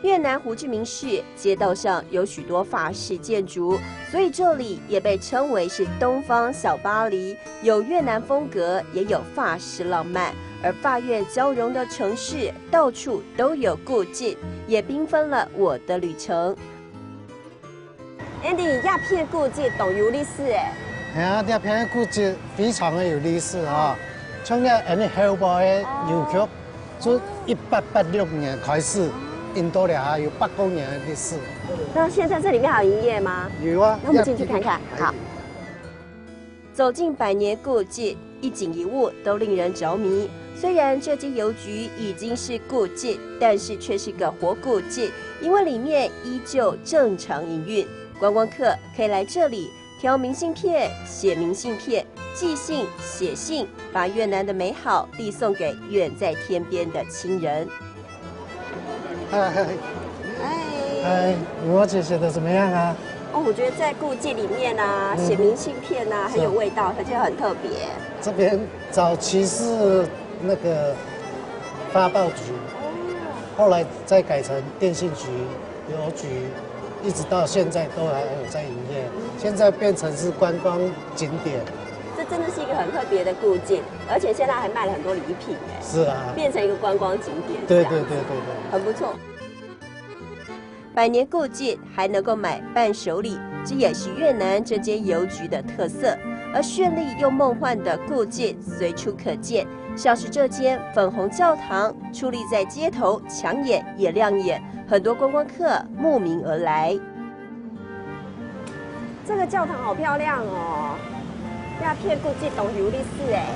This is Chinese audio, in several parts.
越南胡志明市街道上有许多法式建筑，所以这里也被称为是东方小巴黎，有越南风格，也有法式浪漫。而法越交融的城市，到处都有古迹，也缤纷了我的旅程。Andy， 鸦片古迹懂有历史哎。係啊，鴉片古蹟非常嘅有歷史啊！從呢後部嘅郵局，從1886年開始，印度了有8公年嘅歷史。那現在這裡面還有營業嗎？有啊，那我們進去看看。好，走進百年古蹟，一景一物都令人着迷。雖然這間郵局已經是古蹟，但是卻是個活古蹟，因為裡面依舊正常營運。觀光客可以來這裡挑明信片、寫明信片、寄信、寫信，把越南的美好遞送給遠在天邊的親人。嗨，我姐寫的怎麼樣啊？哦，我覺得在古蹟裡面啊，寫明信片啊，很有味道，而且很特別。這邊早期是那個發報局，後來再改成電信局、郵局，一直到現在都還有在營業。現在變成是觀光景點。這真的是一個很特別的古蹟，而且現在還賣了很多禮品哎。是啊，變成一個觀光景點。對，很不錯。百年古蹟還能夠買伴手禮，這也是越南這間郵局的特色。而絢麗又夢幻的古蹟隨處可見，像是這間粉紅教堂，矗立在街頭，搶眼也亮眼，很多觀光客慕名而來。這個教堂好漂亮哦！鴉片古蹟懂有歷史哎。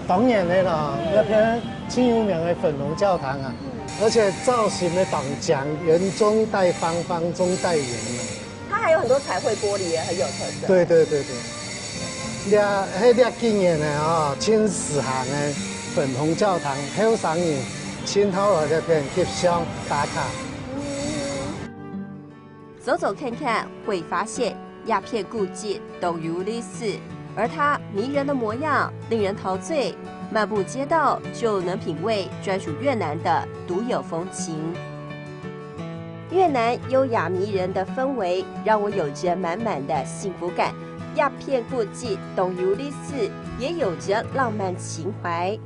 當然的啦，那邊最有名的粉紅教堂啊，而且造型的綁牆，圓中帶方，方中帶圓嘛。它還有很多彩繪玻璃，也很有特色。對。迄幾年的啊，青史行的粉紅教堂，好賞人親頭來這邊翕相打卡。走走看看，會發現鴉片古蹟都有歷史，而它迷人的模樣令人陶醉。漫步街道就能品味專屬越南的獨有風情。越南優雅迷人的氛圍，讓我有着滿滿的幸福感。鴉片古蹟懂有歷史，也有着浪漫情懷。